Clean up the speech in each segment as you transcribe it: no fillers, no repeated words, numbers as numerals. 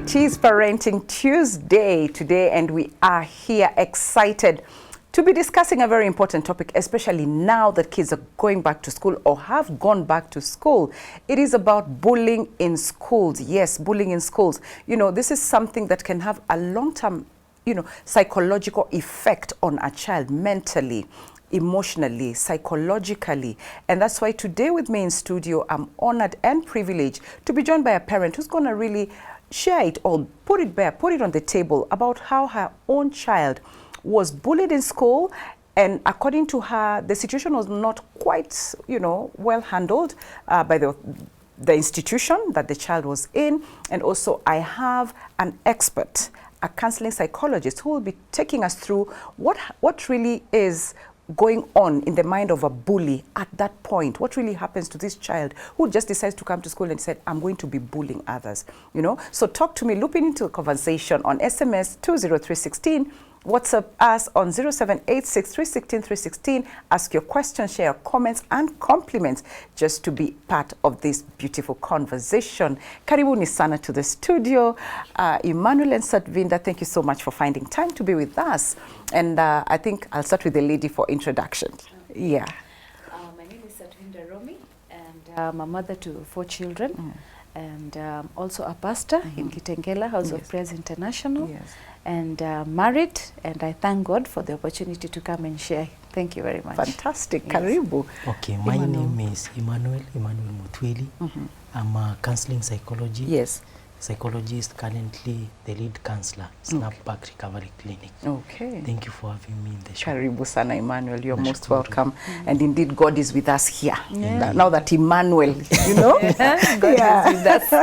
It is Parenting Tuesday today, and we are here excited to be discussing a very important topic, especially now that kids are going back to school or have gone back to school. It is about bullying in schools. Yes, bullying in schools. You know, this is something that can have a long-term, psychological effect on a child mentally, emotionally, psychologically. And that's why today with me in studio, I'm honored and privileged to be joined by a parent who's going to really share it all, put it on the table about how her own child was bullied in school. And according to her, the situation was not quite, well handled by the institution that the child was in. And also I have an expert, a counseling psychologist, who will be taking us through what really is going on in the mind of a bully at that point. What really happens to this child who just decides to come to school and said, I'm going to be bullying others, So talk to me, looping into a conversation on SMS 20316, WhatsApp us on 0786316316. Ask your questions, share your comments and compliments just to be part of this beautiful conversation. Karibuni sana to the studio. Emmanuel and Satvinda, thank you so much for finding time to be with us. And I think I'll start with the lady for introduction. Yeah. My name is Satvinda Romi, and I'm a mother to 4 children, and also a pastor in Kitengela House of Prayers International. Yes. And married, and I thank God for the opportunity to come and share. Thank you very much. Fantastic. Yes. Karibu. Okay, my name is Emmanuel Mutwili. I'm a counseling psychologist, currently the lead counselor, Snapback Recovery Clinic. Okay. Thank you for having me in the show. Karibu sana, Emmanuel. You're most welcome. And indeed, God is with us here. Yeah. Now that Emmanuel, God is with us.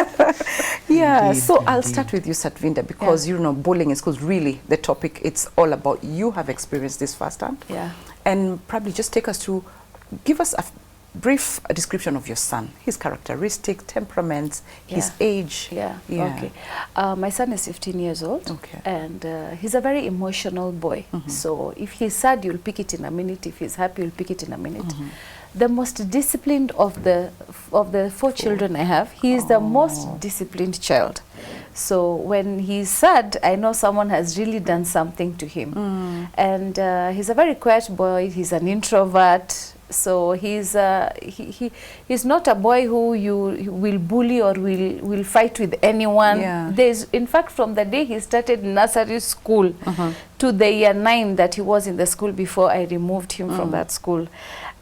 Indeed, so I'll start with you, Satvinda, because bullying in schools, really the topic, it's all about, you have experienced this firsthand. Yeah. And probably just take us through, give us a brief description of your son, his characteristics, temperaments, his age. Okay. My son is 15 years old. Okay. And he's a very emotional boy. So if he's sad, you'll pick it in a minute. If he's happy, you'll pick it in a minute. The most disciplined of the 4 children I have, he is the most disciplined child. So when he's sad, I know someone has really done something to him. And he's a very quiet boy. He's an introvert. So he's he's not a boy who you will bully or will fight with anyone. There's, in fact, from the day he started nursery school to the year 9 that he was in the school before I removed him from that school,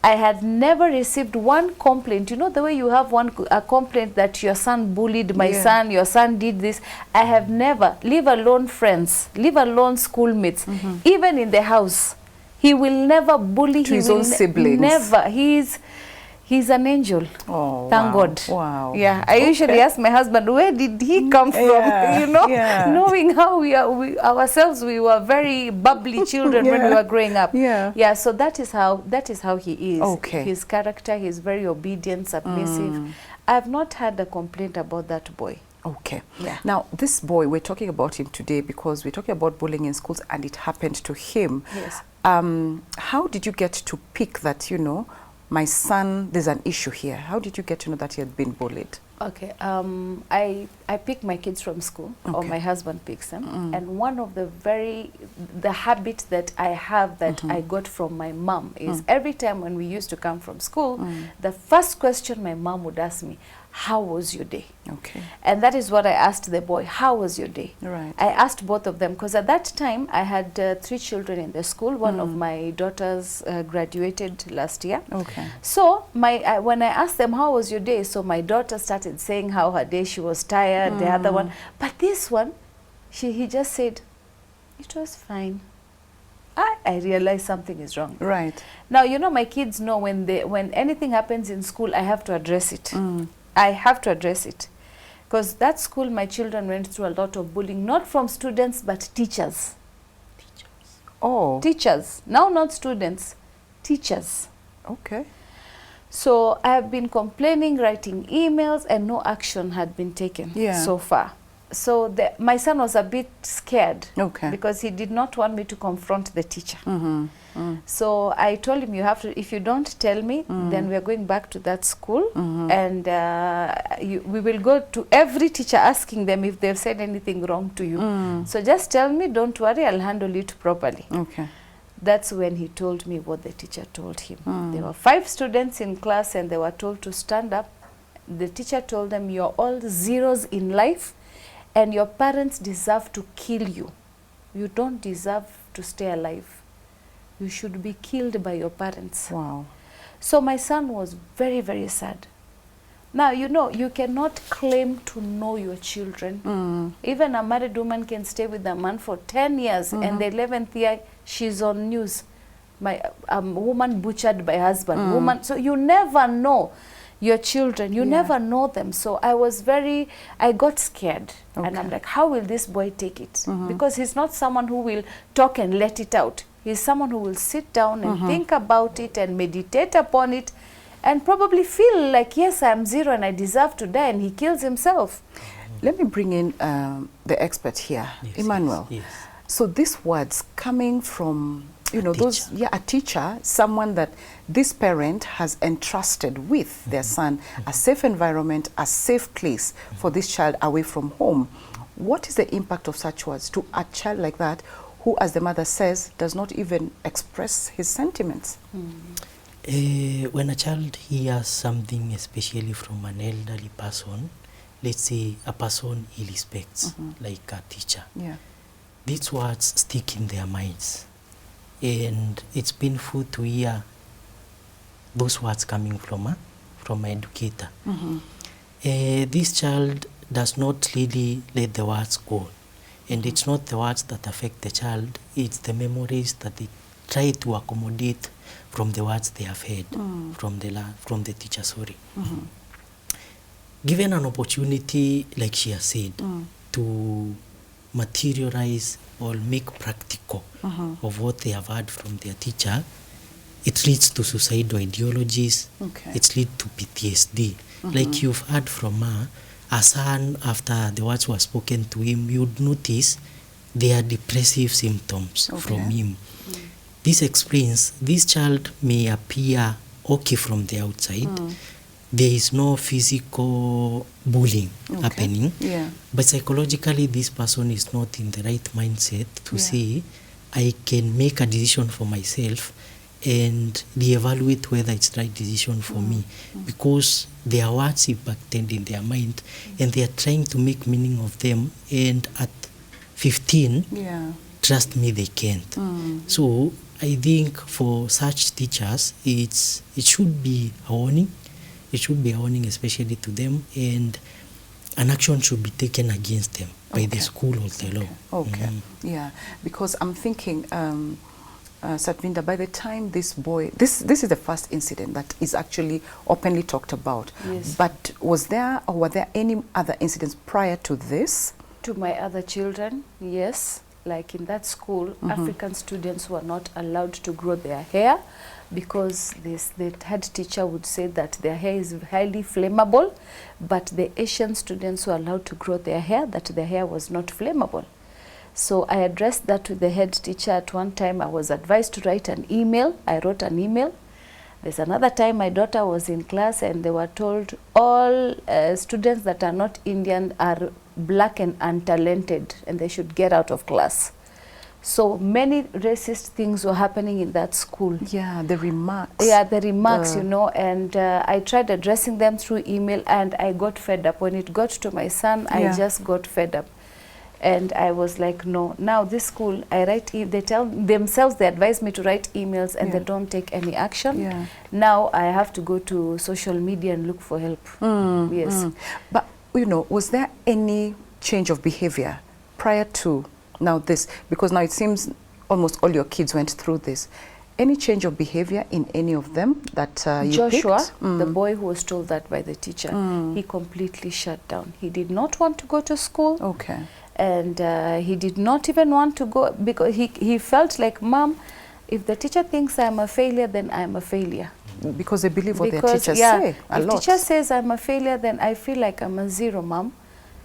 I had never received one complaint. You know the way you have a complaint that your son bullied my son, your son did this. I have never, leave alone friends, leave alone schoolmates, even in the house. He will never bully his own siblings. Never. He's an angel. Oh, thank God. Wow. Yeah. I usually ask my husband, where did he come from? Knowing how we ourselves, we were very bubbly children when we were growing up. Yeah. So that is how he is. Okay. His character, he's very obedient, submissive. I have not had a complaint about that boy. Okay. Yeah. Now, this boy, we're talking about him today because we're talking about bullying in schools, and it happened to him. Yes. How did you get to pick that, my son, there's an issue here? How did you get to know that he had been bullied? Okay. I pick my kids from school, or my husband picks them. And one of the habit that I have that I got from my mom is every time when we used to come from school, the first question my mom would ask me, how was your day? Okay. And that is what I asked the boy, how was your day? Right. I asked both of them because at that time I had 3 children in the school. One of my daughters graduated last year. Okay. So when I asked them, how was your day? So my daughter started saying how her day, she was tired, the other one. But this one, he just said, it was fine. I realized something is wrong. Right. Now, my kids know when anything happens in school, I have to address it. I have to address it. Because that school, my children went through a lot of bullying, not from students, but teachers. Oh. Teachers. Now, not students, teachers. Okay. So I have been complaining, writing emails, and no action had been taken so far. So my son was a bit scared, Okay. because he did not want me to confront the teacher. So I told him, you have to, if you don't tell me, then we are going back to that school, and we will go to every teacher asking them if they've said anything wrong to you. So just tell me, don't worry, I'll handle it properly. Okay. That's when he told me what the teacher told him. There were 5 students in class and they were told to stand up. The teacher told them, you're all zeros in life and your parents deserve to kill you. You don't deserve to stay alive. You should be killed by your parents. Wow. So my son was very, very sad. Now, you know, you cannot claim to know your children. Even a married woman can stay with a man for 10 years and the 11th year, she's on news. Woman butchered by husband. Woman, so you never know your children. You never know them. So I got scared. And I'm like, how will this boy take it? Because he's not someone who will talk and let it out. He's someone who will sit down and think about it and meditate upon it and probably feel like, yes, I'm zero and I deserve to die, and he kills himself. Let me bring in the expert here, Yes, Emmanuel. yes. So these words coming from, you know, those, a teacher, someone that this parent has entrusted with their son, a safe environment, a safe place for this child away from home. What is the impact of such words to a child like that, who, as the mother says, does not even express his sentiments? When a child hears something, especially from an elderly person, let's say a person he respects, like a teacher, these words stick in their minds. And it's painful to hear those words coming from an educator. This child does not really let the words go. And it's not the words that affect the child, it's the memories that they try to accommodate from the words they have heard from the teacher, Given an opportunity, like she has said, to materialize or make practical of what they have heard from their teacher, it leads to suicidal ideologies, it leads to PTSD. Like you've heard from her, a son, after the words were spoken to him, you'd notice there are depressive symptoms from him. This explains this child may appear okay from the outside. There is no physical bullying happening, but psychologically this person is not in the right mindset to say, I can make a decision for myself and reevaluate whether it's the right decision for me, because their words impacted in their mind and they are trying to make meaning of them, and at 15, trust me, they can't. So I think for such teachers, it should be a warning. It should be a warning, especially to them, and an action should be taken against them by the school or the law. Yeah, because I'm thinking, Satvinda, by the time this boy, this is the first incident that is actually openly talked about. But was there, or were there any other incidents prior to this? To my other children, yes. Like in that school, African students were not allowed to grow their hair because the head teacher would say that their hair is highly flammable, but the Asian students were allowed to grow their hair, that their hair was not flammable. So I addressed that to the head teacher. At one time I was advised to write an email. I wrote an email. There's another time my daughter was in class and they were told all students that are not Indian are black and untalented and they should get out of class. So many racist things were happening in that school. Yeah, the remarks. Yeah, the remarks, you know, and I tried addressing them through email and I got fed up. When it got to my son, I just got fed up. And I was like, no, now this school, I write, they tell themselves, they advise me to write emails and they don't take any action. Now I have to go to social media and look for help. Yes. But, you know, was there any change of behavior prior to now this? Because now it seems almost all your kids went through this. Any change of behavior in any of them that you Joshua, picked? the boy who was told that by the teacher, he completely shut down. He did not want to go to school. And he did not even want to go because he felt like, Mom, if the teacher thinks I'm a failure, then I'm a failure. Because they believe what their teachers say a lot. If teacher says I'm a failure, then I feel like I'm a zero, Mom.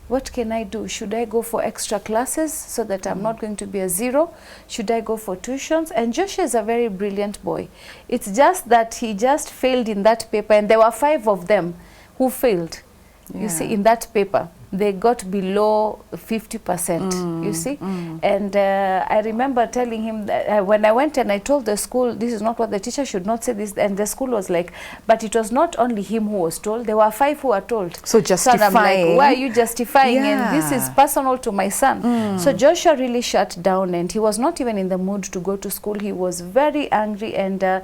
What can I do? Should I go for extra classes so that I'm not going to be a zero? Should I go for tuitions? And Joshua is a very brilliant boy. It's just that he just failed in that paper, and there were 5 of them who failed. You see, in that paper, they got below 50%, you see. And I remember telling him that when I went and I told the school, this is not what the teacher should not say this, and the school was like, but it was not only him who was told, there were 5 who were told. So justifying. I'm like, why are you justifying? And this is personal to my son. So Joshua really shut down, and he was not even in the mood to go to school. He was very angry, and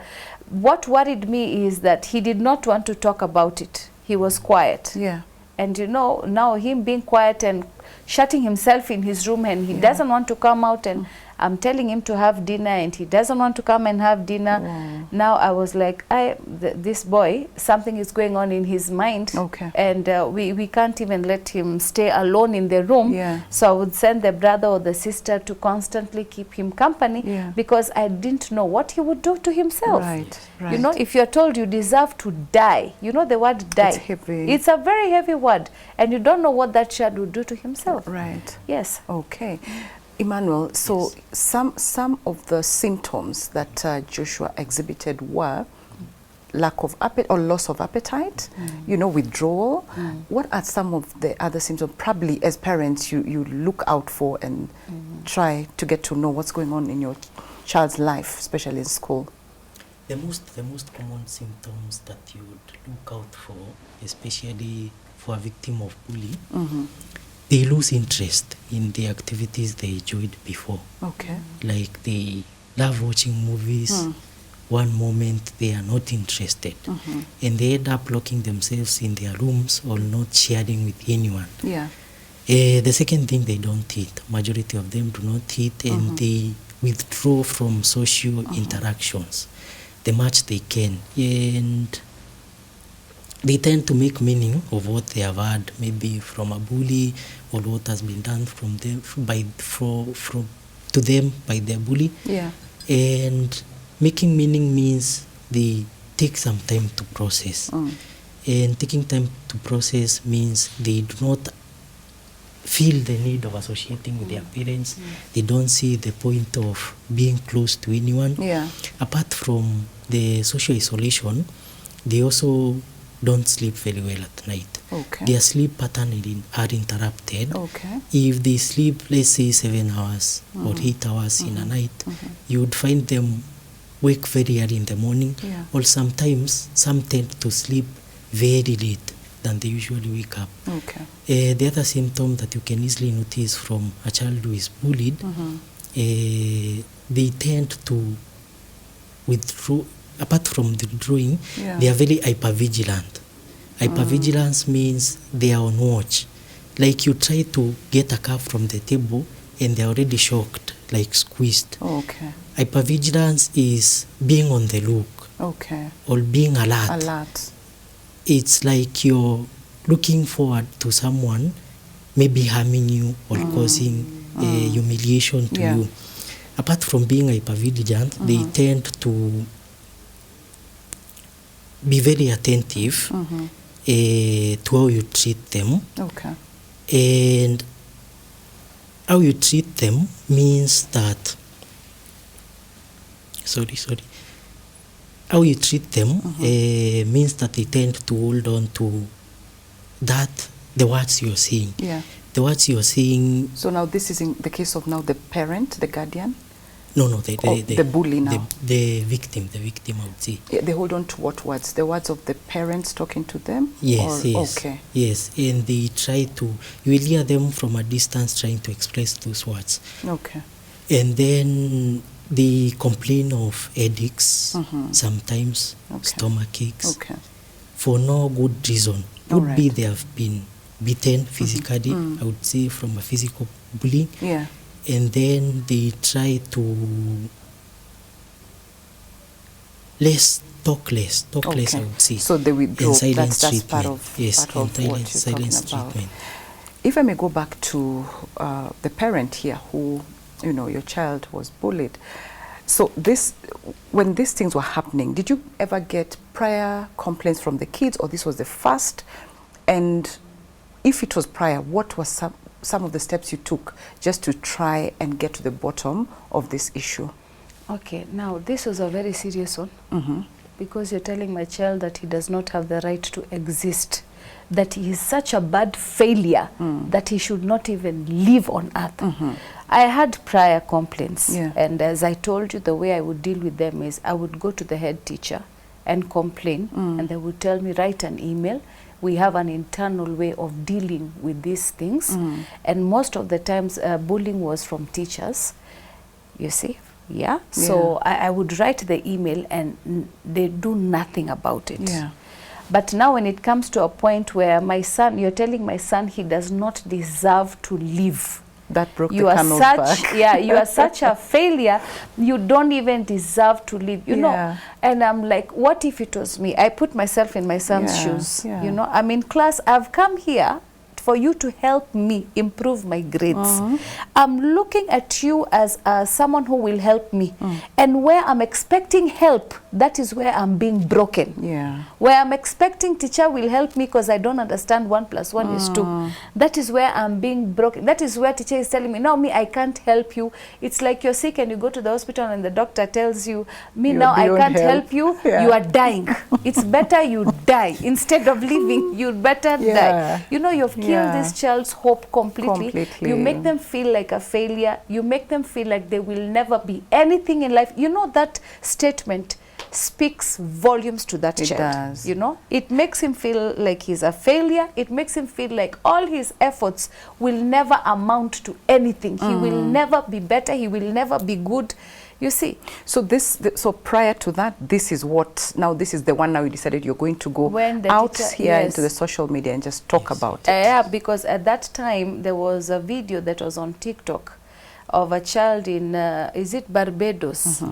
what worried me is that he did not want to talk about it. He was quiet. Yeah. And you know, now him being quiet and shutting himself in his room, and he doesn't want to come out, and I'm telling him to have dinner and he doesn't want to come and have dinner. Now I was like, this boy, something is going on in his mind. Okay. And we can't even let him stay alone in the room. Yeah. So I would send the brother or the sister to constantly keep him company, because I didn't know what he would do to himself. Right, right. You know, if you're told you deserve to die, you know the word die. It's heavy. It's a very heavy word, and you don't know what that child would do to himself. Right. Yes. Okay. Emmanuel, so some of the symptoms that Joshua exhibited were lack of appetite or loss of appetite, you know, withdrawal. What are some of the other symptoms, probably as parents, you look out for and try to get to know what's going on in your child's life, especially in school? The most common symptoms that you would look out for, especially for a victim of bullying, they lose interest in the activities they enjoyed before. Okay. Like they love watching movies. One moment they are not interested, and they end up locking themselves in their rooms or not sharing with anyone. Yeah. The second thing, they don't eat. Majority of them do not eat, and they withdraw from social interactions the much they can, and they tend to make meaning of what they have had, maybe from a bully or what has been done from them to them by their bully. Yeah. And making meaning means they take some time to process. And taking time to process means they do not feel the need of associating with their parents. They don't see the point of being close to anyone. Yeah. Apart from the social isolation, they also don't sleep very well at night. Okay. Their sleep pattern are interrupted. Okay. If they sleep, let's say 7 hours or 8 hours in a night, you would find them wake very early in the morning, or sometimes some tend to sleep very late than they usually wake up. Okay. The other symptom that you can easily notice from a child who is bullied, they tend to withdraw. Apart from withdrawing, they are very hypervigilant. Hypervigilance means they are on watch. Like you try to get a cup from the table and they're already shocked, like squeezed. Okay. Hypervigilance is being on the look. Okay. Or being alert. Alert. It's like you're looking forward to someone maybe harming you or causing humiliation to you. Apart from being hypervigilant, they tend to be very attentive to how you treat them. Okay. And how you treat them means that, how you treat them means that they tend to hold on to the words you're saying. Yeah. The words you're saying. So now this is in the case of now the parent, the guardian? No, the bully now. The victim, I would say. Yeah, they hold on to what words? The words of the parents talking to them? Yes, or, yes. Okay. Yes, and they try to, you will hear them from a distance trying to express those words. Okay. And then they complain of headaches, sometimes stomach aches, for no good reason. Would be they have been beaten physically, I would say, from a physical bullying. Yeah. And then they try to talk less, I would say. So they withdraw. And silence that's treatment. part of, yes, part of what you're silence talking about. treatment. If I may go back to the parent here who, you know, your child was bullied. So when these things were happening, did you ever get prior complaints from the kids, or this was the first? And if it was prior, what was some of the steps you took just to try and get to the bottom of this issue? Okay, now this was a very serious one. Mm-hmm. Because you're telling my child that he does not have the right to exist, that he is such a bad failure that he should not even live on earth. Mm-hmm. I had prior complaints, Yeah. and as I told you, the way I would deal with them is I would go to the head teacher and complain, and they would tell me, write an email. We have an internal way of dealing with these things, and most of the times bullying was from teachers, you see. Yeah, so I would write the email and they do nothing about it. Yeah. But now when it comes to a point where my son, you're telling my son he does not deserve to live. That broke You the are camel's such, back. yeah, you are such a failure. You don't even deserve to live, you Yeah. know. And I'm like, what if it was me? I put myself in my son's Yeah, shoes, yeah. you know. I'm in class, I've come here for you to help me improve my grades. I'm looking at you as someone who will help me. And where I'm expecting help, that is where I'm being broken. Yeah. Where I'm expecting teacher will help me because I don't understand 1 + 1 is 2. That is where I'm being broken. That is where teacher is telling me, no, me, I can't help you. It's like you're sick and you go to the hospital and the doctor tells you, me, You're now I beyond can't help. help you. Yeah. You are dying. It's better you die. Instead of living, you'd better Yeah. die. You know, you've killed Yeah. this child's hope completely. Completely. You make them feel like a failure. You make them feel like they will never be anything in life. You know, that statement speaks volumes to that It child. does. You know, it makes him feel like he's a failure. It makes him feel like all his efforts will never amount to anything. He will never be better. He will never be good. You see, So so prior to that, this is the one now you decided you're going to go When the out teacher- here yes. into the social media and just talk about it. yeah, because at that time there was a video that was on TikTok of a child in, is it Barbados?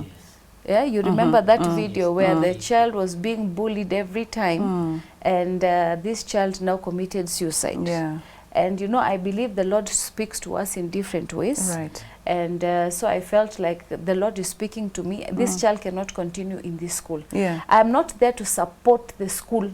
Yeah, you remember that video where the child was being bullied every time, and this child now committed suicide. Yeah. And you know, I believe the Lord speaks to us in different ways. Right. And so I felt like the Lord is speaking to me. This child cannot continue in this school. Yeah. I am not there to support the school.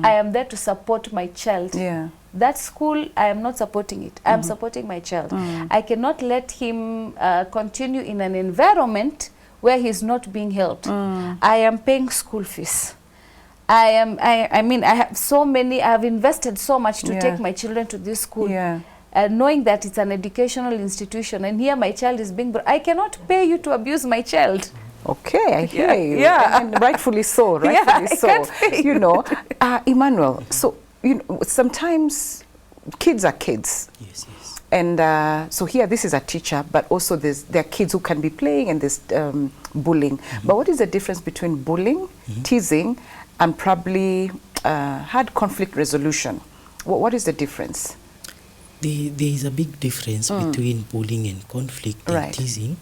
I am there to support my child. Yeah. That school, I am not supporting it. I am supporting my child. I cannot let him continue in an environment where he's not being helped. I am paying school fees. I mean, I have so many, I have invested so much to Yeah. take my children to this school. Yeah. Knowing that it's an educational institution, and here my child is being, I cannot pay you to abuse my child. Okay, I hear Yeah, you. yeah. And rightfully so, Yeah, rightfully I so. can't pay You know, Emmanuel, so, you know, sometimes kids are kids. Yes, yes. And so here, this is a teacher, but also there are kids who can be playing and there's bullying. But what is the difference between bullying, teasing, and probably hard conflict resolution? What is the difference? There is a big difference between bullying and conflict and Right. teasing.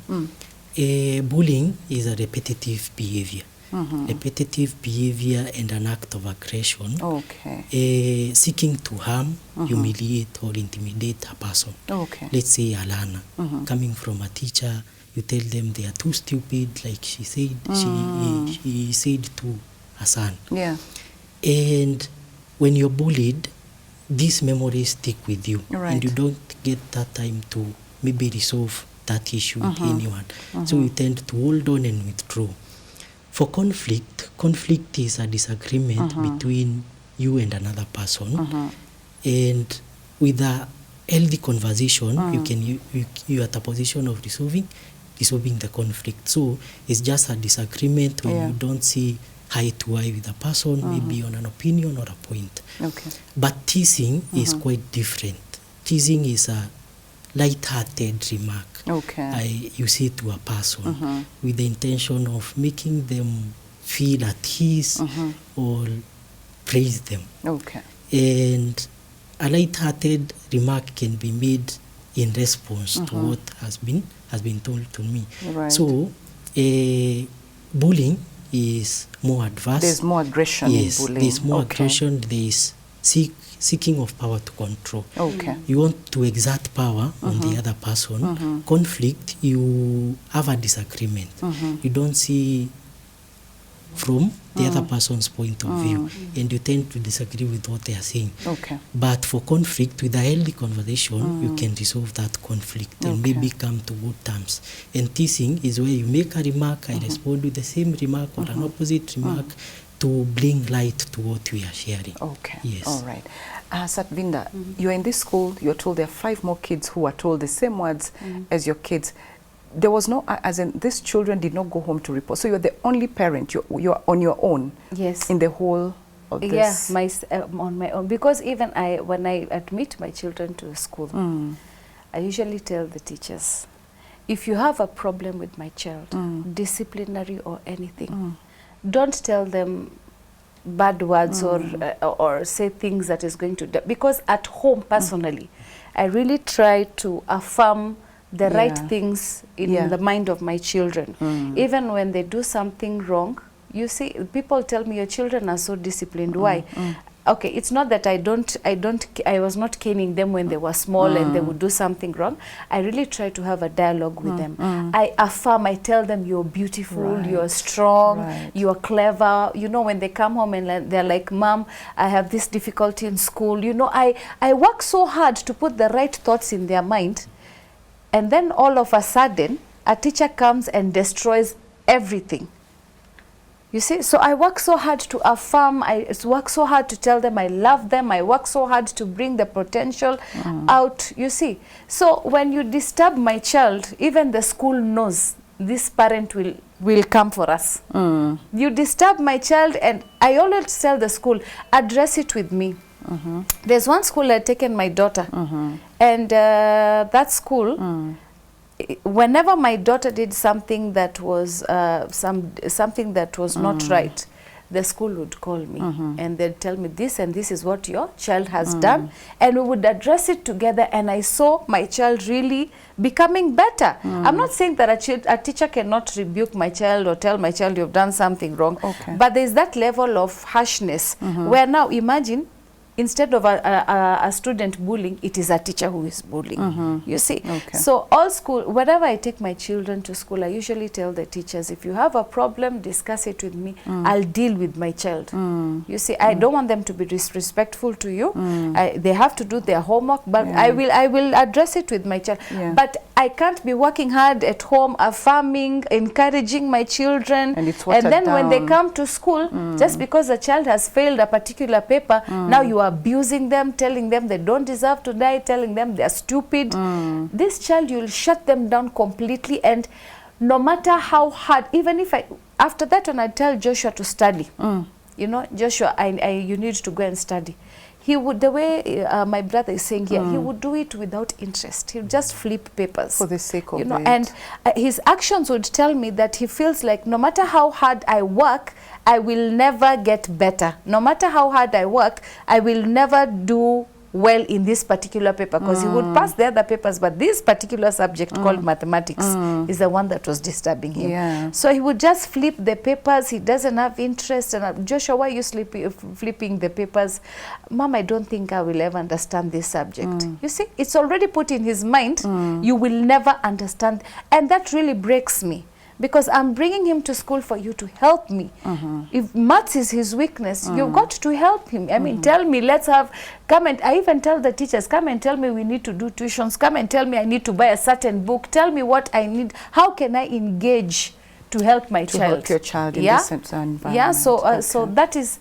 Bullying is a repetitive behavior. Repetitive behavior and an act of aggression. Okay. Seeking to harm, humiliate or intimidate a person. Okay. Let's say Alana, coming from a teacher, you tell them they are too stupid, like she said, she said to her son. Yeah. And when you're bullied, these memories stick with you, Right. and you don't get that time to maybe resolve that issue with anyone. So you tend to hold on and withdraw. For conflict is a disagreement between you and another person, and with a healthy conversation, you are at a position of resolving the conflict. So it's just a disagreement when you don't see eye to eye with a person, maybe on an opinion or a point. Okay. But teasing is quite different. Teasing is a light-hearted remark. Okay. You say to a person with the intention of making them feel at ease or praise them. Okay. And a light-hearted remark can be made in response to what has been told to me. Right. So, bullying is more adverse. There's more aggression Yes, in bullying. there's more Okay. aggression. There is seeking of power to control. Okay. You want to exert power on the other person. Conflict, you have a disagreement. You don't see from the other person's point of view, and you tend to disagree with what they are saying. Okay. But for conflict, with a healthy conversation, you can resolve that conflict and maybe come to good terms. And teasing is where you make a remark, I respond with the same remark or an opposite remark to bring light to what we are sharing. Okay. Yes. All right. Satvinder, you're in this school, you're told there are 5 more kids who are told the same words as your kids. There was no, as in, these children did not go home to report. So you're the only parent, you're on your own. Yes. In the whole of this. Yeah, on my own. Because even when I admit my children to school, I usually tell the teachers, if you have a problem with my child, disciplinary or anything, don't tell them bad words or say things that is going to, because at home personally, I really try to affirm the right things in the mind of my children. Even when they do something wrong, you see, people tell me your children are so disciplined. Why? Okay, it's not that I was not caning them when they were small and they would do something wrong. I really try to have a dialogue with them. I affirm, I tell them you're beautiful, you're strong, you're clever. You know, when they come home and they're like, Mom, I have this difficulty in school. You know, I work so hard to put the right thoughts in their mind. And then all of a sudden, a teacher comes and destroys everything. You see, so I work so hard to affirm, I work so hard to tell them I love them, I work so hard to bring the potential out, you see. So when you disturb my child, even the school knows this parent will come for us. You disturb my child, and I always tell the school, address it with me. There's one school I'd taken my daughter, and that school, whenever my daughter did something that was something that was not right, the school would call me and they'd tell me this and this is what your child has done, and we would address it together, and I saw my child really becoming better. I'm not saying that a teacher cannot rebuke my child or tell my child you've done something wrong, but there's that level of harshness where now imagine, instead of a student bullying, it is a teacher who is bullying. You see? So all school, whenever I take my children to school, I usually tell the teachers, if you have a problem, discuss it with me. I'll deal with my child. You see, I don't want them to be disrespectful to you. They have to do their homework, but I will address it with my child. But I can't be working hard at home, affirming, encouraging my children. And then when they come to school, just because a child has failed a particular paper, now you are abusing them, telling them they don't deserve to die, telling them they're stupid. This child, you'll shut them down completely, and no matter how hard, even if after that when I tell Joshua to study, you know, Joshua, you need to go and study. He would, the way my brother is saying here, he would do it without interest. He would just flip papers. For the sake of it. And his actions would tell me that he feels like no matter how hard I work, I will never get better. No matter how hard I work, I will never do well in this particular paper, because he would pass the other papers, but this particular subject called mathematics is the one that was disturbing him. So he would just flip the papers. He doesn't have interest. And Joshua, why are you flipping the papers? Mom, I don't think I will ever understand this subject. You see, it's already put in his mind, you will never understand. And that really breaks me, because I'm bringing him to school for you to help me. If maths is his weakness, you've got to help him. I mean, tell me, I even tell the teachers, come and tell me we need to do tuitions, come and tell me I need to buy a certain book, tell me what I need, how can I engage to help my child? To help your child in this environment. Yeah, so that is...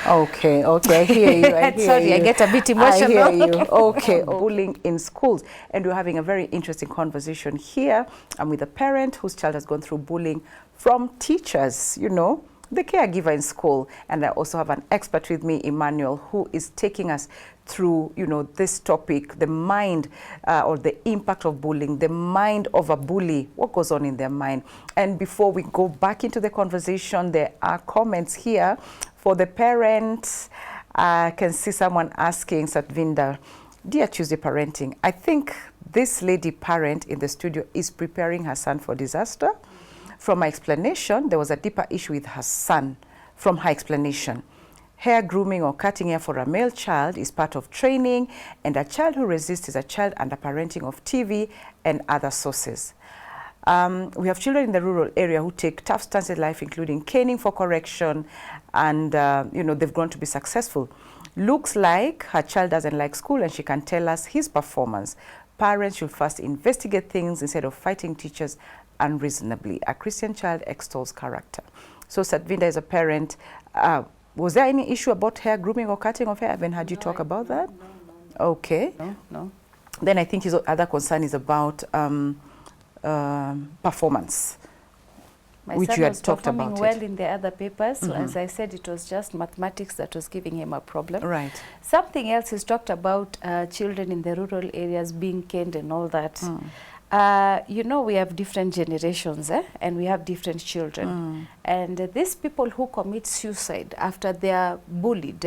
Okay, I hear you. Sorry, I get a bit emotional. I hear you. Okay, bullying in schools. And we're having a very interesting conversation here. I'm with a parent whose child has gone through bullying from teachers, you know, the caregiver in school. And I also have an expert with me, Emmanuel, who is taking us through, you know, this topic, the mind or the impact of bullying, the mind of a bully, what goes on in their mind. And before we go back into the conversation, there are comments here. For the parents, I can see someone asking Satvinder, Dear Tuesday Parenting, I think this lady parent in the studio is preparing her son for disaster. From my explanation, there was a deeper issue with her son. From her explanation, hair grooming or cutting hair for a male child is part of training, and a child who resists is a child under parenting of TV and other sources. We have children in the rural area who take tough stances in life, including caning for correction, and they've grown to be successful. Looks like her child doesn't like school, and she can tell us his performance. Parents should first investigate things instead of fighting teachers unreasonably. A Christian child extols character. So Satvinda is a parent. Was there any issue about hair grooming or cutting of hair? I haven't heard you talk about that. No. Okay. No. Then I think his other concern is about performance, which you had talked about. My son was performing well in the other papers. So as I said, it was just mathematics that was giving him a problem. Right. Something else is talked about children in the rural areas being caned and all that. We have different generations and we have different children. And these people who commit suicide after they are bullied,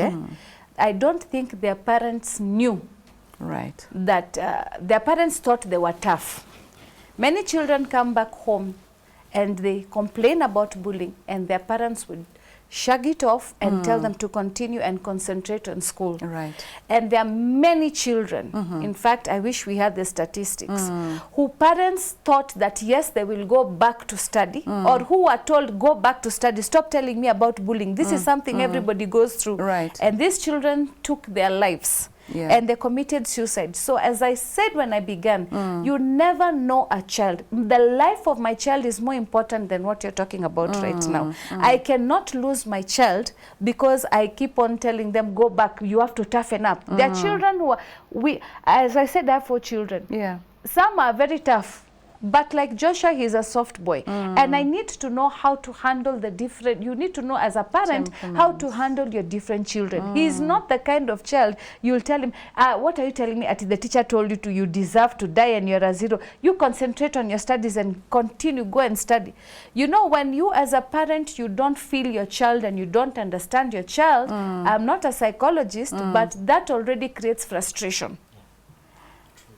I don't think their parents knew that their parents thought they were tough. Many children come back home and they complain about bullying, and their parents would shrug it off and tell them to continue and concentrate on school. Right. And there are many children, in fact, I wish we had the statistics, who parents thought that yes, they will go back to study, or who are told, go back to study, stop telling me about bullying. This is something everybody goes through. Right. And these children took their lives. Yeah. And they committed suicide. So as I said when I began, you never know a child. The life of my child is more important than what you're talking about right now. I cannot lose my child because I keep on telling them, go back, you have to toughen up. There are children who are, as I said, I have 4 children. Yeah. Some are very tough. But like Joshua, he's a soft boy. And I need to know how to handle the different, you need to know as a parent how to handle your different children. He is not the kind of child you'll tell him, what are you telling me? The teacher told you to, you deserve to die and you're a 0. You concentrate on your studies and continue, go and study. You know, when you as a parent, you don't feel your child and you don't understand your child, I'm not a psychologist, but that already creates frustration.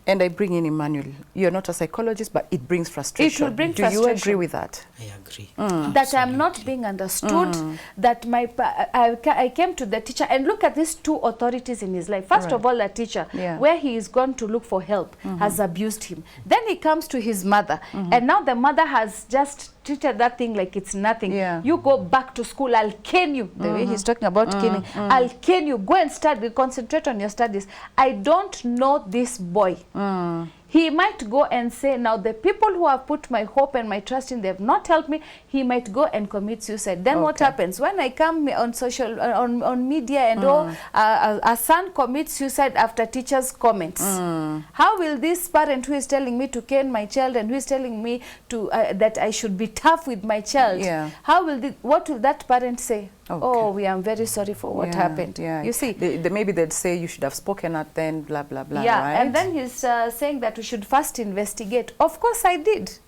And I bring in Emmanuel. You're not a psychologist, but it brings frustration. It will bring Do frustration. you agree with that? I agree. That I'm not being understood, that I came to the teacher, and look at these 2 authorities in his life. First of all, a teacher, where he is gone to look for help, has abused him. Then he comes to his mother, and now the mother has just treated that thing like it's nothing. You go back to school, I'll cane you. The way he's talking about caning, I'll cane you, go and study, concentrate on your studies. I don't know this boy. He might go and say, now the people who have put my hope and my trust in, they have not helped me. He might go and commit suicide. Then what happens? When I come on social, on media and a son commits suicide after teachers' comments. How will this parent who is telling me to cane my child and who is telling me to that I should be tough with my child, how will what will that parent say? Oh, we are very sorry for what happened. You see, maybe they'd say you should have spoken at then, blah, blah, blah, right? And then he's saying that we should first investigate. Of course I did.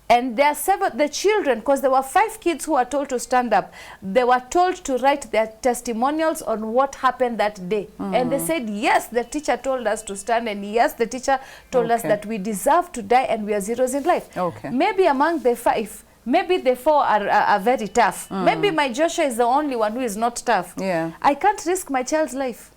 And there are the children, because there were 5 kids who were told to stand up. They were told to write their testimonials on what happened that day. And they said, yes, the teacher told us to stand, and yes, the teacher told us that we deserve to die and we are 0s in life. Maybe among the 5, maybe the 4 are very tough. Maybe my Joshua is the only one who is not tough. I can't risk my child's life.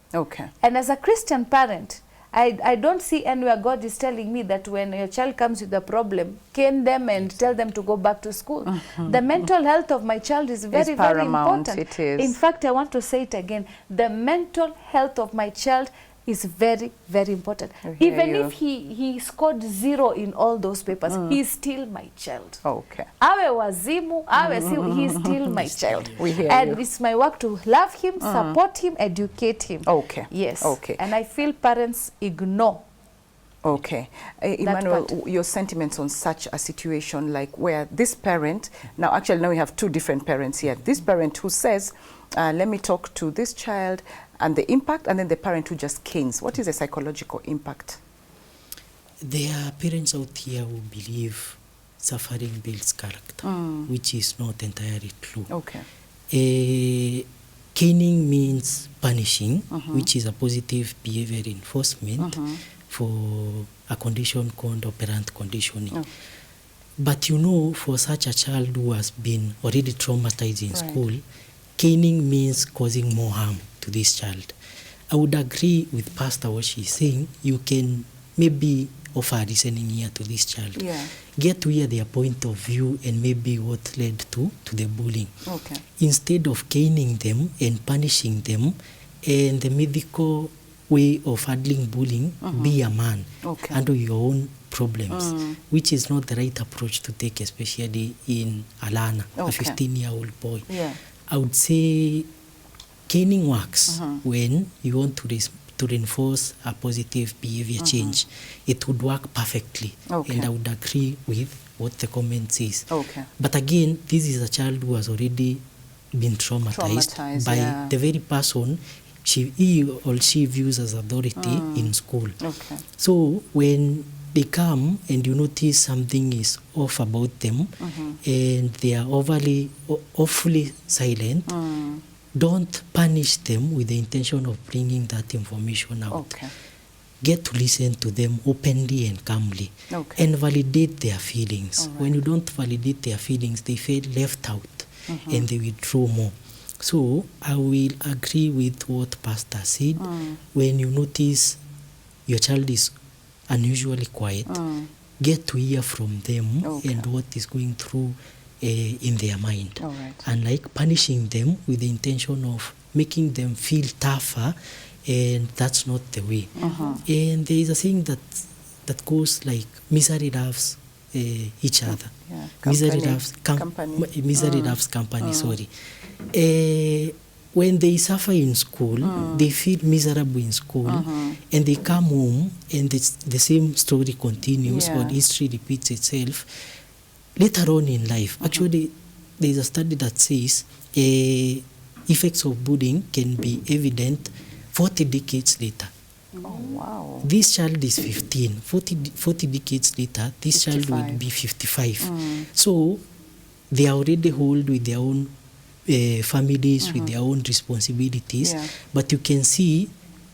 And as a Christian parent, I don't see anywhere God is telling me that when your child comes with a problem, cane them and tell them to go back to school. The mental health of my child is very, very important. It is. In fact, I want to say it again. The mental health of my child is very, very important. Even if he scored 0 in all those papers, he's still my child. Awe wazimu, awe si, he's still my child. And it's my work to love him, support him, educate him. Yes. And I feel parents ignore. Emmanuel, your sentiments on such a situation, like where this parent, now we have 2 different parents here. This parent who says, let me talk to this child, and the impact, and then the parent who just canes. What is the psychological impact? There are parents out here who believe suffering builds character, which is not entirely true. Caning means punishing, which is a positive behavior enforcement for a condition called operant conditioning. But you know, for such a child who has been already traumatized in school, caning means causing more harm to this child. I would agree with Pastor what she's saying. You can maybe offer a listening ear to this child. Yeah. Get to hear their point of view and maybe what led to the bullying. Okay. Instead of caning them and punishing them, and the medical way of handling bullying, be a man, Okay. handle your own problems, which is not the right approach to take, especially in Alana, a Okay. 15-year-old boy. Yeah. I would say caning works when you want to reinforce a positive behavior change. It would work perfectly. Okay. And I would agree with what the comment says. Okay. But again, this is a child who has already been traumatized by yeah. the very person he or she views as authority in school. Okay. So when they come and you notice something is off about them and they are awfully silent, don't punish them with the intention of bringing that information out. Okay. Get to listen to them openly and calmly, Okay. and validate their feelings. All right. When you don't validate their feelings, they feel left out and they withdraw more. So I will agree with what Pastor said. When you notice your child is unusually quiet, get to hear from them Okay. and what is going through in their mind. All right. Unlike punishing them with the intention of making them feel tougher, and that's not the way. And there is a saying that goes like, misery loves each other. Yeah. Misery Company. loves Company. misery loves company. Sorry. When they suffer in school, they feel miserable in school, and they come home and the same story continues, Yeah. or history repeats itself later on in life. Actually, there is a study that says effects of bullying can be evident 40 decades later. Oh, wow. This child is 15. 40 decades later, this child 55. will be 55. So they are already old with their own families, with their own responsibilities. Yeah. But you can see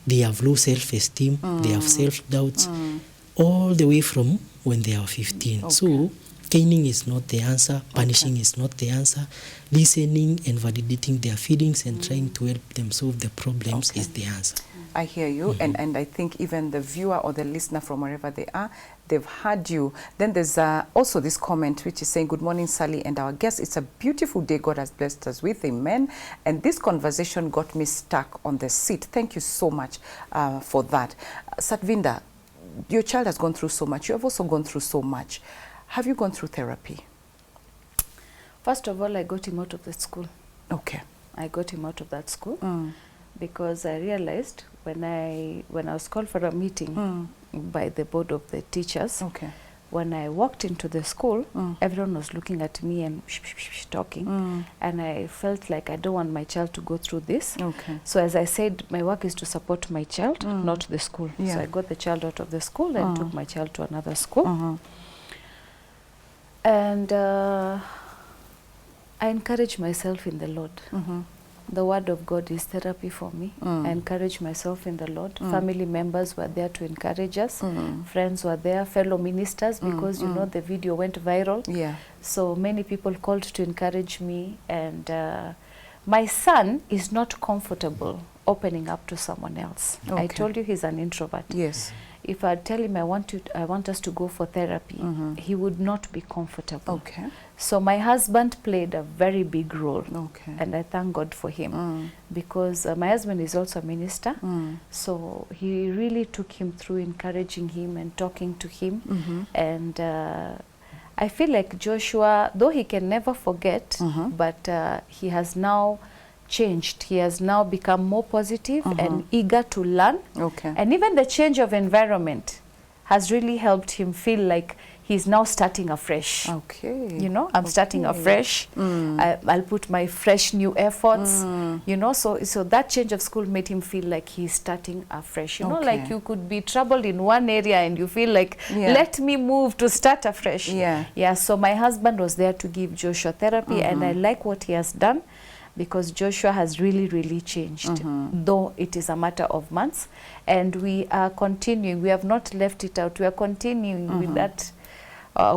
they have low self-esteem, they have self-doubts, all the way from when they are 15. Okay. So caning is not the answer, punishing is not the answer. Listening and validating their feelings and trying to help them solve the problems is the answer. I hear you, and I think even the viewer or the listener from wherever they are, they've heard you. Then there's also this comment which is saying, good morning, Sally and our guests. It's a beautiful day God has blessed us with, amen. And this conversation got me stuck on the seat. Thank you so much for that. Satvinda, your child has gone through so much. You have also gone through so much. Have you gone through therapy? First of all, I got him out of the school. Okay. I got him out of that school because I realized when I was called for a meeting by the board of the teachers, Okay. when I walked into the school, everyone was looking at me and talking, and I felt like I don't want my child to go through this. Okay. So as I said, my work is to support my child, not the school. Yeah. So I got the child out of the school and took my child to another school. And I encourage myself in the Lord. The word of God is therapy for me. I encourage myself in the Lord. Family members were there to encourage us. Friends were there, fellow ministers, because you know the video went viral. Yeah. So many people called to encourage me, and my son is not comfortable opening up to someone else. I Okay. told you he's an introvert. Yes. If I tell him I want us to go for therapy, he would not be comfortable. Okay. So my husband played a very big role, Okay. and I thank God for him because my husband is also a minister. So he really took him through, encouraging him and talking to him. And I feel like Joshua, though he can never forget, but he has now changed. He has now become more positive and eager to learn. Okay. And even the change of environment has really helped him feel like he's now starting afresh. Okay. You know, I'm starting afresh. I'll put my fresh new efforts. You know, so that change of school made him feel like he's starting afresh. You know, like Okay. you could be troubled in one area and you feel like, Yeah. let me move to start afresh. Yeah. Yeah, so my husband was there to give Joshua therapy, and I like what he has done, because Joshua has really, really changed, though it is a matter of months. And we are continuing. We have not left it out. We are continuing with that,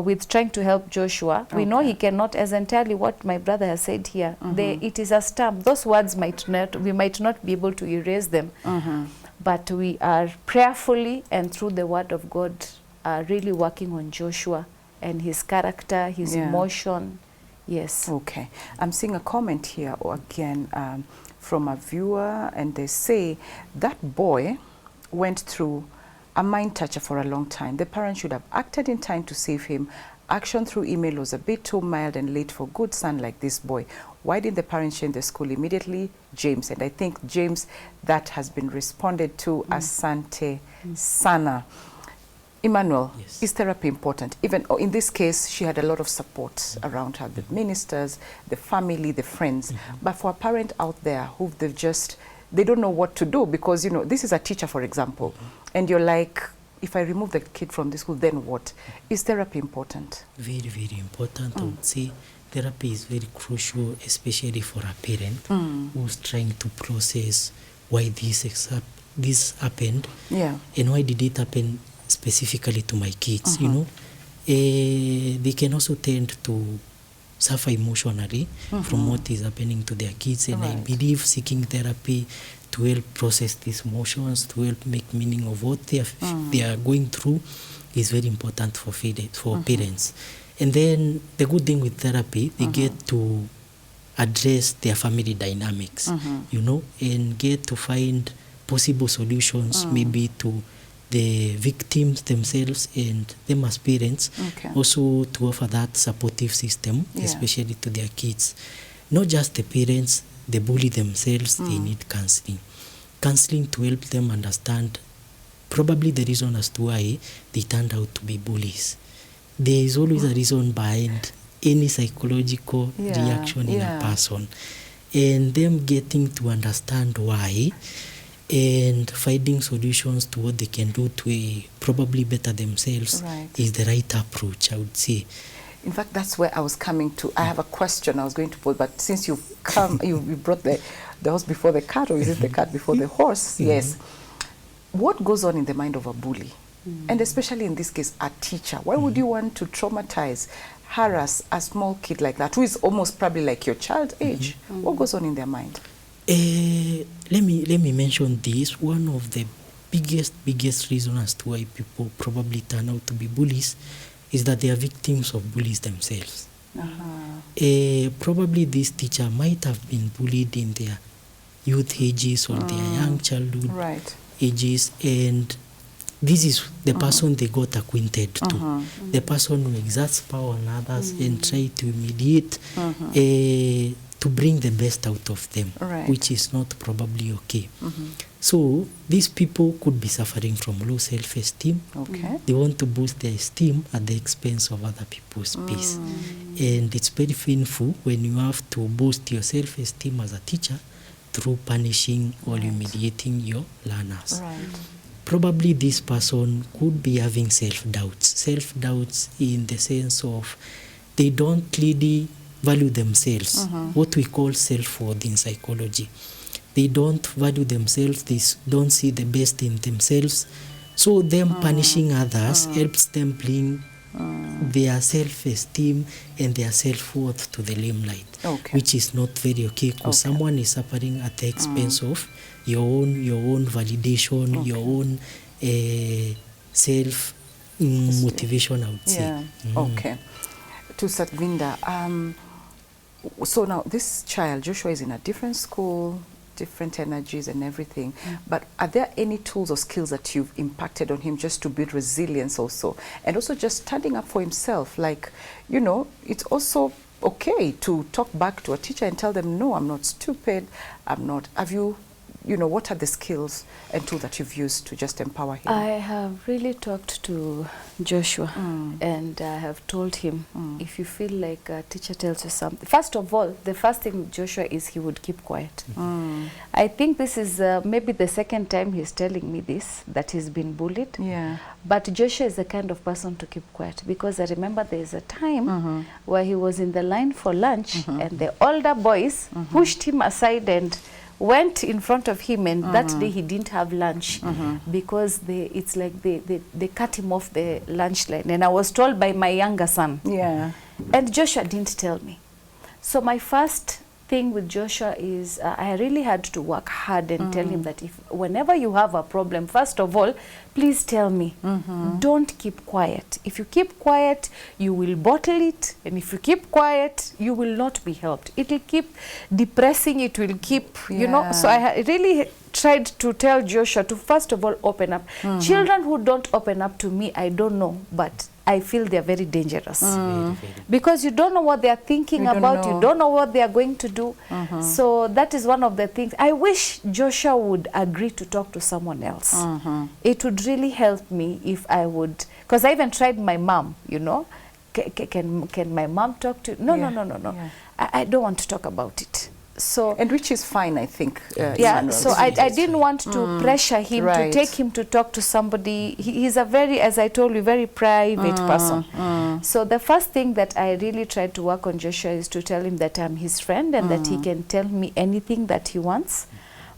with trying to help Joshua. We know he cannot, as entirely what my brother has said here, it is a stamp. Those words we might not be able to erase them, but we are prayerfully and through the word of God really working on Joshua and his character, his Yeah. emotion. Yes. Okay. I'm seeing a comment here again from a viewer, and they say that boy went through a mind toucher for a long time. The parents should have acted in time to save him. Action through email was a bit too mild and late for good son like this boy. Why didn't the parents change the school immediately? James. And I think, James, that has been responded to. Asante sana. Emmanuel, Yes. is therapy important? Even in this case, she had a lot of support around her, the ministers, the family, the friends. But for a parent out there who they don't know what to do, because, you know, this is a teacher, for example, and you're like, if I remove the kid from the school, then what? Is therapy important? Very, very important. I would say therapy is very crucial, especially for a parent who's trying to process why this happened, Yeah. and why did it happen specifically to my kids. You know, they can also tend to suffer emotionally from what is happening to their kids, and I Right. believe seeking therapy to help process these emotions, to help make meaning of what they are going through, is very important for parents. And then the good thing with therapy, they get to address their family dynamics, you know, and get to find possible solutions, maybe to the victims themselves and them as parents, Okay. also to offer that supportive system, Yeah. especially to their kids. Not just the parents, the bully themselves, they need counseling. Counseling to help them understand probably the reason as to why they turned out to be bullies. There is always a reason behind any psychological Yeah, reaction in yeah. a person. And them getting to understand why and finding solutions to what they can do to probably better themselves Right. is the right approach, I would say. In fact, that's where I was coming to. I have a question I was going to pose, but since you've come, you brought the horse before the cart, or is it the cart before the horse? Yes. What goes on in the mind of a bully? And especially in this case, a teacher. Why would you want to traumatize, harass a small kid like that, who is almost probably like your child age? What goes on in their mind? Let me mention this. One of the biggest reasons as to why people probably turn out to be bullies is that they are victims of bullies themselves. Probably this teacher might have been bullied in their youth ages or their young childhood Right. ages, and this is the person they got acquainted to, the person who exerts power on others and try to mediate to bring the best out of them, Right. which is not probably okay. So these people could be suffering from low self-esteem. Okay. They want to boost their esteem at the expense of other people's peace. And it's very painful when you have to boost your self-esteem as a teacher through punishing or humiliating your learners. Right. Probably this person could be having self-doubts in the sense of they don't really value themselves, what we call self-worth in psychology. They don't value themselves, they don't see the best in themselves. So them punishing others helps them bring their self-esteem and their self-worth to the limelight, Okay. which is not very okay, because someone is suffering at the expense of your own validation, your own self motivation, I would say. Yeah. Okay. To Satvinda, so now this child, Joshua, is in a different school, different energies and everything, but are there any tools or skills that you've impacted on him just to build resilience also? And also just standing up for himself, like, you know, it's also okay to talk back to a teacher and tell them, no, I'm not stupid, I'm not. Have you, you know, what are the skills and tools that you've used to just empower him? I have really talked to Joshua and I have told him, if you feel like a teacher tells you something, first of all, the first thing with Joshua is he would keep quiet. I think this is maybe the second time he's telling me this, that he's been bullied. Yeah. But Joshua is the kind of person to keep quiet, because I remember there's a time where he was in the line for lunch and the older boys pushed him aside and went in front of him, and that day he didn't have lunch because it's like they cut him off the lunch line, and I was told by my younger son. Yeah. And Joshua didn't tell me. So my first thing with Joshua is I really had to work hard and tell him that if whenever you have a problem, first of all, please tell me. Don't keep quiet. If you keep quiet, you will bottle it, and if you keep quiet, you will not be helped. It will keep depressing. It will keep, you know. So I really tried to tell Joshua to first of all open up. Children who don't open up to me, I don't know, but I feel they're very dangerous. Very. Because you don't know what they're thinking about, you don't know what they are going to do. So that is one of the things. I wish Joshua would agree to talk to someone else. It would really help me if I would, because I even tried my mom, you know. Can my mom talk to? No. Yeah. I don't want to talk about it. So And which is fine, I think. yeah, Emmanuel. so I didn't want to pressure him to take him to talk to somebody. He's a very, as I told you, very private person. So the first thing that I really tried to work on Joshua is to tell him that I'm his friend and that he can tell me anything that he wants.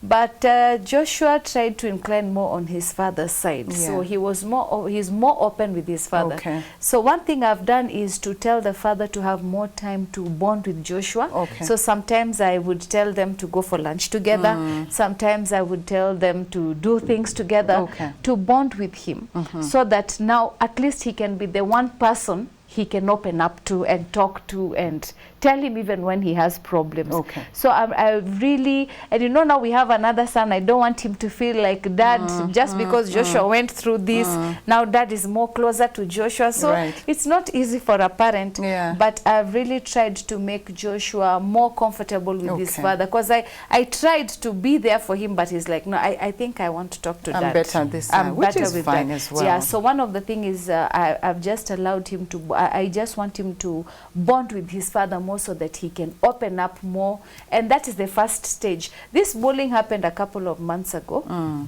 But Joshua tried to incline more on his father's side. So he's more open with his father. Okay. So one thing I've done is to tell the father to have more time to bond with Joshua. Okay. So sometimes I would tell them to go for lunch together. Sometimes I would tell them to do things together to bond with him. So that now at least he can be the one person he can open up to and talk to and tell him even when he has problems. Okay. So I really, and you know now we have another son. I don't want him to feel like dad just because Joshua went through this. Now dad is more closer to Joshua. So it's not easy for a parent. But I've really tried to make Joshua more comfortable with his father, because I tried to be there for him, but he's like, no, I think I want to talk to dad. I'm better this time, which is fine as well. Yeah, so one of the things is I've just allowed him to, I just want him to bond with his father more so that he can open up more. And that is the first stage. This bullying happened a couple of months ago.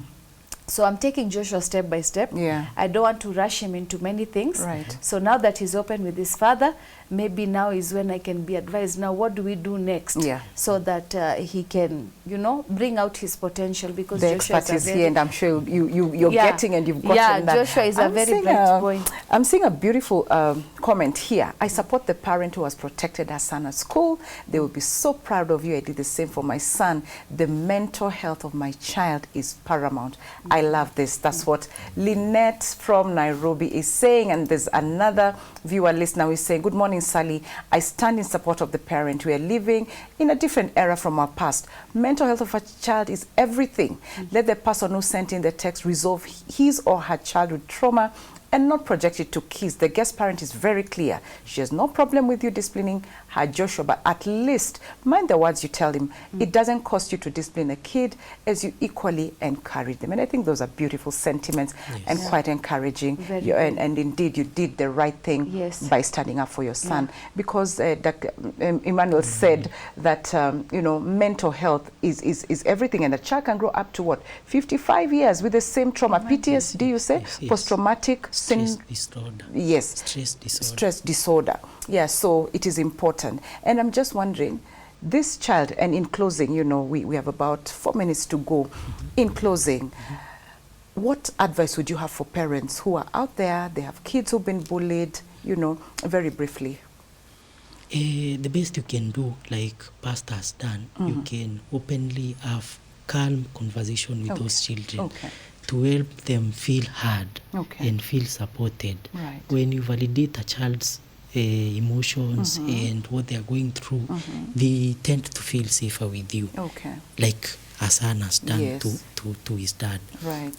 So I'm taking Joshua step by step. I don't want to rush him into many things. So now that he's open with his father, maybe now is when I can be advised, now what do we do next? So that he can, you know, bring out his potential, because the Joshua expert is here, and I'm sure you're getting and you've gotten that. Joshua is a very bright boy. I'm seeing a beautiful comment here. I support the parent who has protected her son at school. They will be so proud of you. I did the same for my son. The mental health of my child is paramount. I love this. That's what Lynette from Nairobi is saying. And there's another viewer listener who is saying, good morning, Sally. I stand in support of the parent. We are living in a different era from our past. Mental health of a child is everything. Let the person who sent in the text resolve his or her childhood trauma and not project it to kids. The guest parent is very clear. She has no problem with you disciplining her Joshua, but at least mind the words you tell him. It doesn't cost you to discipline a kid as you equally encourage them. And I think those are beautiful sentiments and quite encouraging. And indeed, you did the right thing by standing up for your son. Because Dr. Emmanuel said that, you know, mental health is everything. And a child can grow up to what? 55 years with the same trauma. PTSD, you say? Post-traumatic stress disorder. Stress disorder. Yeah, so it is important. And I'm just wondering, this child, and in closing, you know, we have about 4 minutes to go. In closing, what advice would you have for parents who are out there, they have kids who've been bullied, you know, very briefly? The best you can do, like Pastor has done, you can openly have calm conversation with those children to help them feel heard and feel supported. When you validate a child's emotions and what they are going through, they tend to feel safer with you, like a son has done to his dad.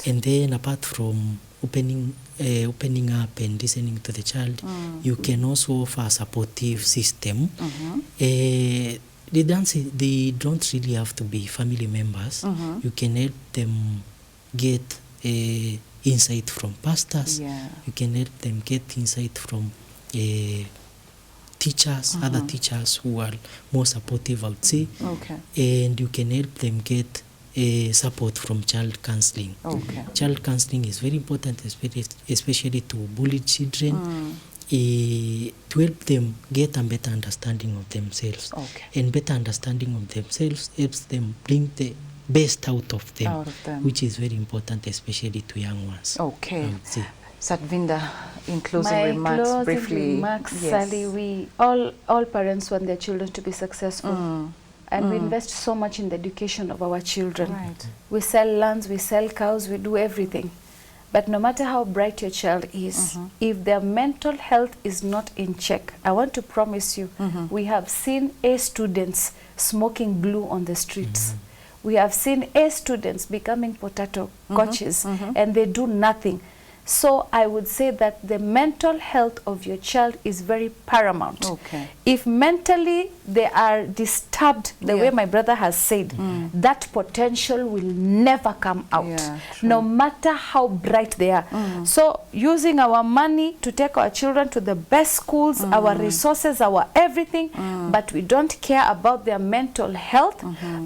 And then apart from opening up and listening to the child, you can also offer a supportive system. They don't really have to be family members. You can help them get insight from pastors. You can help them get insight from teachers, other teachers who are more supportive, I would say. And you can help them get support from child counseling. Child counseling is very important, especially to bullied children, to help them get a better understanding of themselves. And better understanding of themselves helps them bring the best out of them, which is very important, especially to young ones. Satvinder, in closing remarks, briefly. Sally, we all parents want their children to be successful. and we invest so much in the education of our children. Right. We sell lands, we sell cows, we do everything. But no matter how bright your child is, if their mental health is not in check, I want to promise you, we have seen A students smoking blue on the streets. We have seen A students becoming potato coaches, and they do nothing. So I would say that the mental health of your child is very paramount. Okay. If mentally they are disturbed, the way my brother has said, that potential will never come out, Yeah, true. no matter how bright they are. So using our money to take our children to the best schools, our resources, our everything, but we don't care about their mental health,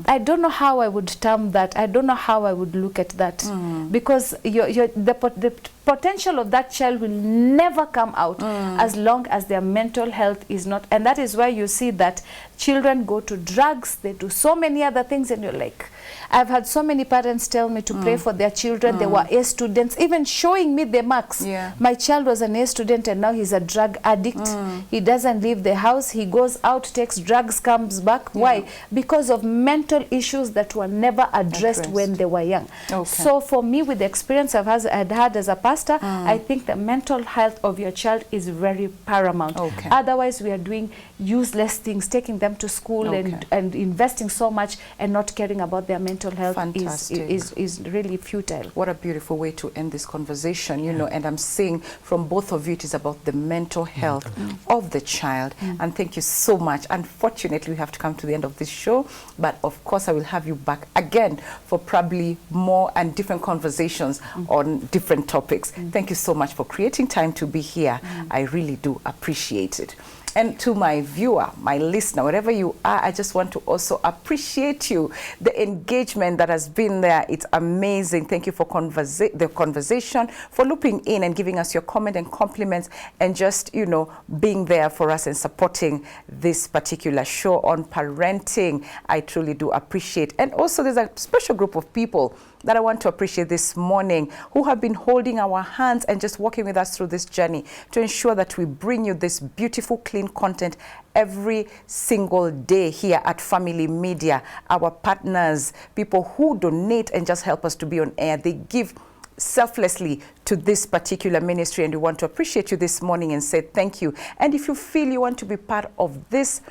I don't know how I would term that. I don't know how I would look at that. Because the potential of that child will never come out as long as their mental health is not. And that is why you see that children go to drugs, they do so many other things, and you're like, I've had so many parents tell me to pray for their children. They were A students, even showing me the marks. Yeah. My child was an A student and now he's a drug addict. He doesn't leave the house. He goes out, takes drugs, comes back. Why? Because of mental issues that were never addressed when they were young. Okay. So for me, with the experience I'd had as a pastor, I think the mental health of your child is very paramount. Okay. Otherwise, we are doing useless things, taking them to school and investing so much and not caring about their mental health is really futile. What a beautiful way to end this conversation, you know, and I'm saying from both of you it is about the mental health of the child. And thank you so much. Unfortunately, we have to come to the end of this show, but of course I will have you back again for probably more and different conversations on different topics. Thank you so much for creating time to be here. I really do appreciate it. And to my viewer, my listener, wherever you are, I just want to also appreciate you. The engagement that has been there, it's amazing. Thank you for the conversation, for looping in and giving us your comment and compliments, and just, you know, being there for us and supporting this particular show on parenting. I truly do appreciate. And also there's a special group of people that I want to appreciate this morning, who have been holding our hands and just walking with us through this journey to ensure that we bring you this beautiful, clean content every single day here at Family Media. Our partners, people who donate and just help us to be on air, they give selflessly to this particular ministry, and we want to appreciate you this morning and say thank you. And if you feel you want to be part of this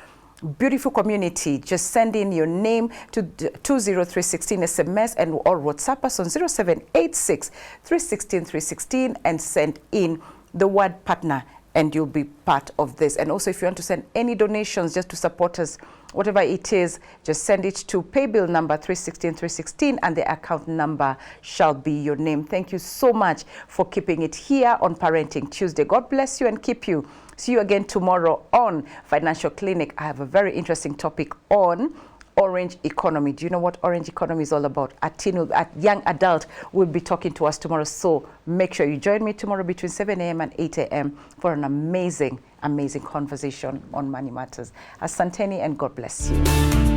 beautiful community, just send in your name to 20316 SMS and or WhatsApp us on 0786 316 316 and send in the word partner, and you'll be part of this. And also, if you want to send any donations just to support us, whatever it is, just send it to paybill number 316 and the account number shall be your name. Thank you so much for keeping it here on Parenting Tuesday. God bless you and keep you. See you again tomorrow on Financial Clinic. I have a very interesting topic on orange economy. Do you know what orange economy is all about? A young adult will be talking to us tomorrow. So make sure you join me tomorrow between 7 a.m. and 8 a.m. for an amazing, amazing conversation on money matters. Asanteni and God bless you.